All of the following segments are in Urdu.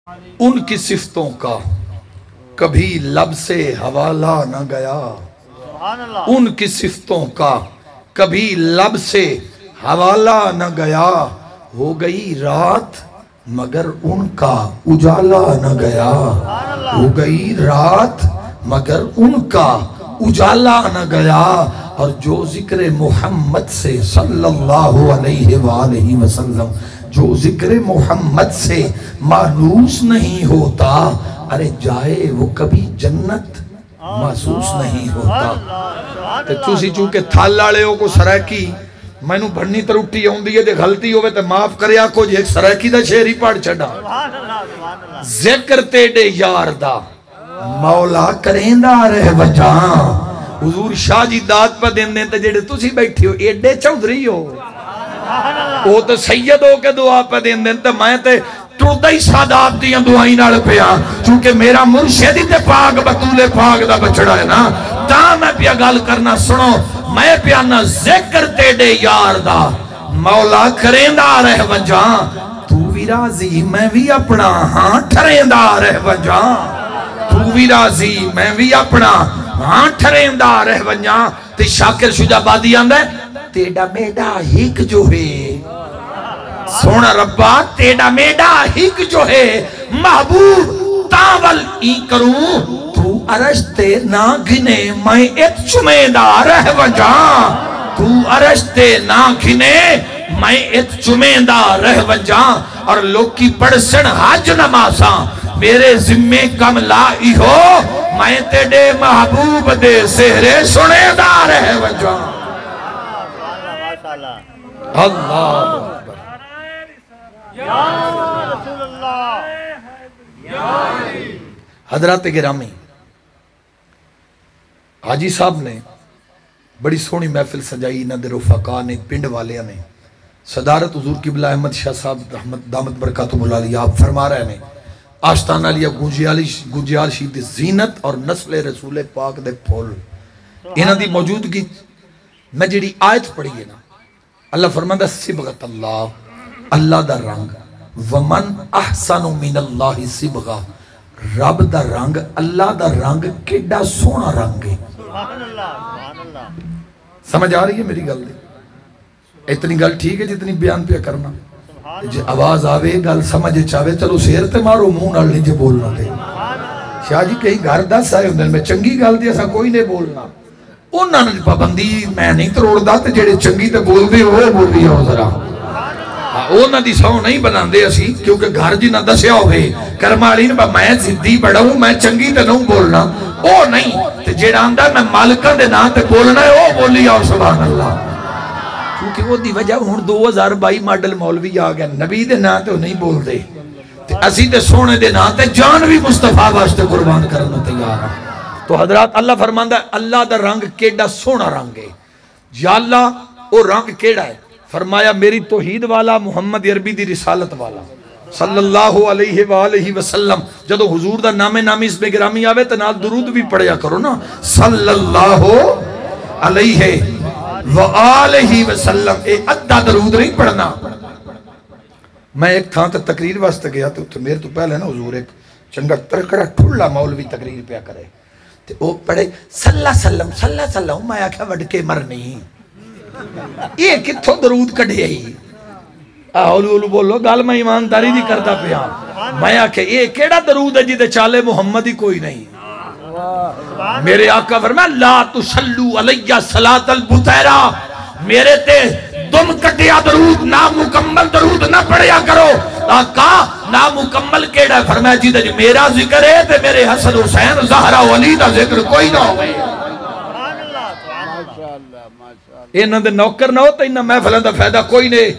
ان کی صفتوں کا کبھی لب سے حوالہ نہ گیا، ان کی صفتوں کا کبھی لب سے حوالہ نہ گیا، ہو گئی رات مگر ان کا اجالا نہ گیا، ہو گئی رات مگر ان کا اجالا نہ گیا۔ اور جو ذکر محمد سے صلی اللہ علیہ وآلہ وسلم، جو ذکر محمد سے مانوس نہیں ہوتا، ارے جائے وہ کبھی جنت محسوس نہیں ہوتا۔ تے تسی چونکہ تھال لالے ہو کو سرائکی میں نو بھڑنی تر اٹھی ہوں دیئے دے غلطی ہوئے تے معاف کریا کو جے ایک سرائکی دا شہری پاڑ چھڑا۔ ذکر تیڑے یار دا مولا کریں دا رہ وجہاں، حضور شاہ جی داد پہ دین دیں تے جیڑے تسی بیٹھی ہو ایڈے چودھری ہو، وہ تو سید ہو کے دعا پہ دین دیں تے میں تے ٹردہ ہی سادات دیاں دعائیں نال پیا، چونکہ میرا مرشدی تے پاک بطول پاک دا بچڑا ہے نا، تا میں پیا گال کرنا سنو، میں پیا نا ذکر تیڑے یار دا مولا کریں دا رہ وجہاں، تو بھی راضی میں بھی اپنا ہاں ٹھریں دا رہ وجہاں، تو بھی راضی میں بھی اپنا ہاں ٹھریں دا رہ وجہاں۔ تے شاکر شجا بادی آندہ ہے تیڑا میڈا ہک جو ہے، سونا ربا تیڑا میڈا ہک جو ہے، محبوب تاول ای کروں تو عرشتے نہ گھنے میں ایت چمیدہ رہ وجہاں، تو عرشتے نہ گھنے میں ایت چمیدہ رہ وجہاں۔ اور لوگ کی پڑسن حج نمازاں میرے ذمے کم لائی ہو، میں تیڑے محبوب دے سہرے سنے دا رہ وجہاں۔ اللہ اکبر، یا رسول اللہ، حضرات گرامی، حاجی صاحب نے بڑی سونی محفل سجائی، نہ دے رفقا نے پنڈ والے نے، صدارت حضور قبلہ احمد شاہ صاحب دامت برکاتہ ملالی آپ فرما رہے ہیں، آشتانہ لیا گنجیال شید زینت اور نسل رسول پاک دے پھول، انہاں دی موجودگی میں جڑی آیت پڑھی ہے نا، اللہ فرماندہ صبغت اللہ، اللہ دا رنگ، ومن احسن من اللہ صبغہ، رب دا رنگ، اللہ دا رنگ کیڑا سونا رنگ ہے۔ سمجھ آ رہی ہے میری گل دی؟ اتنی گل ٹھیک ہے جتنی بیان پہ کرنا، جے آواز آوے گل سمجھ چاہے چلو سیر تے مارو منہ نال نہیں جے بولنا تے۔ شاہ جی کہیں گھر دس آئے ہوندے میں چنگی گل دی ایسا کوئی نہیں بولنا، انہاں نے پابندی میں نہیں تروڑ دا تے جڑے چنگی تے بول دے وہ بول دیا ہو ذرا، انہاں دی سو نہیں بنا دے اسی، کیونکہ گھر جی نہ دسیا ہوئے کرمالی نے میں زدی بڑا ہوں میں چنگی تے نہیں بولنا، او نہیں تے جڑا آندہ میں مالکہ دے نا تے بولنا ہے او بولی آؤ سبحان اللہ، کیونکہ وہ دی وجہ ہون 2022 ماڈل مولوی آگئے نبی دے نا تے نہیں بول دے، تے اسی تے سونے دے نا تے جان بھی مصطفیٰ واسطے قربان کرنا تیار ہے۔ تو حضرات اللہ فرماندہ ہے اللہ دا رنگ کیڑا سونا رنگ ہے، یا اللہ وہ رنگ کیڑا ہے؟ فرمایا میری توحید والا محمد عربی دی رسالت والا صلی اللہ علیہ وآلہ وسلم، جدو حضور دا نام نامی اس میں گرامی آوے تو نال درود بھی پڑھیا کرو نا، صلی اللہ علیہ وآلہ وسلم، اے ادھا درود نہیں پڑھنا۔ میں ایک تھا تو تقریر واسطے گیا تو میرے تو پہلے نا حضور ایک چنگا ترکڑا ٹھولا مولوی تقریر پہ کرے تو وہ پڑھے صلی اللہ وسلم، میں آکھا وڈکے مرنی یہ کتھو درود کڑھے ہی اولو بولو گال میں ایمانداری دی کرتا پیا، میں آکھے یہ کیڑا درود ہے جیدے چالے محمدی کوئی نہیں۔ میرے آقا فرمایا لا تسلو علیہ صلاة البتیرہ، میرے تے دم کٹیا درود نامکمل درود نہ پڑھیا کرو۔ آقا نامکمل کیڑا ہے؟ فرمایا جیدے جو میرا ذکر ہے تے میرے حسن حسین زہرہ ولی دا ذکر کوئی نہ ہوئے۔ انہاں دے نوکر نہ ہوتا انہاں محفلوں دا فائدہ کوئی نہیں،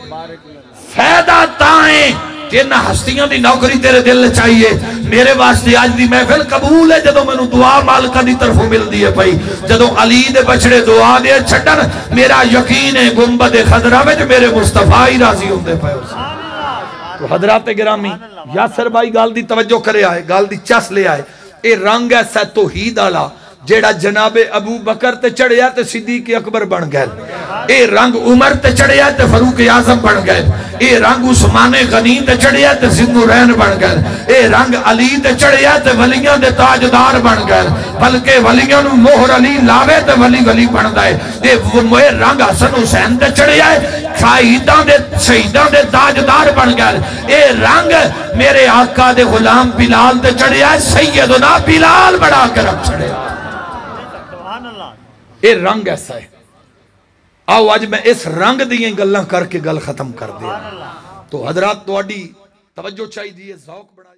فائدہ تائیں کہ انہاں ہستیاں دی نوکری تیرے دل چاہیے۔ میرے واسطے آج دی محفل قبول ہے جدو میں نو دعا مالکہ دی طرف مل دیئے پئی، جدو علی دے بچڑے دعا دے چھٹن میرا یقین ہے گنبد خضرہ میں جو میرے مصطفیٰ ہی راضی ہوندے پئے اسے۔ تو حضرات گرامی یاسر بھائی گال دی توجہ کرے آئے، گال دی چس لے آئے، اے رنگ ایسا توحید آلا جیڑا جناب ابو بکر تے چڑھیا تے صدیق اکبر بن گئے، اے رنگ عمر تے چڑھیا تے فاروق اعظم بن گئے، اے رنگ عثمان غنی تے چڑھیا تے ذوالنورین بن گئے، اے رنگ علی تے چڑھیا تے ولیاں دے تاجدار بن گئے، بلکہ ولیاں نو مہر علی لاوے تے ولی ولی بن گئے، اے رنگ حسن حسین تے چڑھیا ہے شہیداں دے تاجدار بن گئے، اے رنگ میرے آقا دے غلام بلال تے چڑھیا ہے، سیدنا بلال بڑا کرم چڑھیا، اے رنگ ایسا ہے۔ آؤ آج میں اس رنگ دیئے گلہ کر کے گل ختم کر دیا، تو حضرات تو اڈی توجہ چاہی دیئے ذوق بڑھائے۔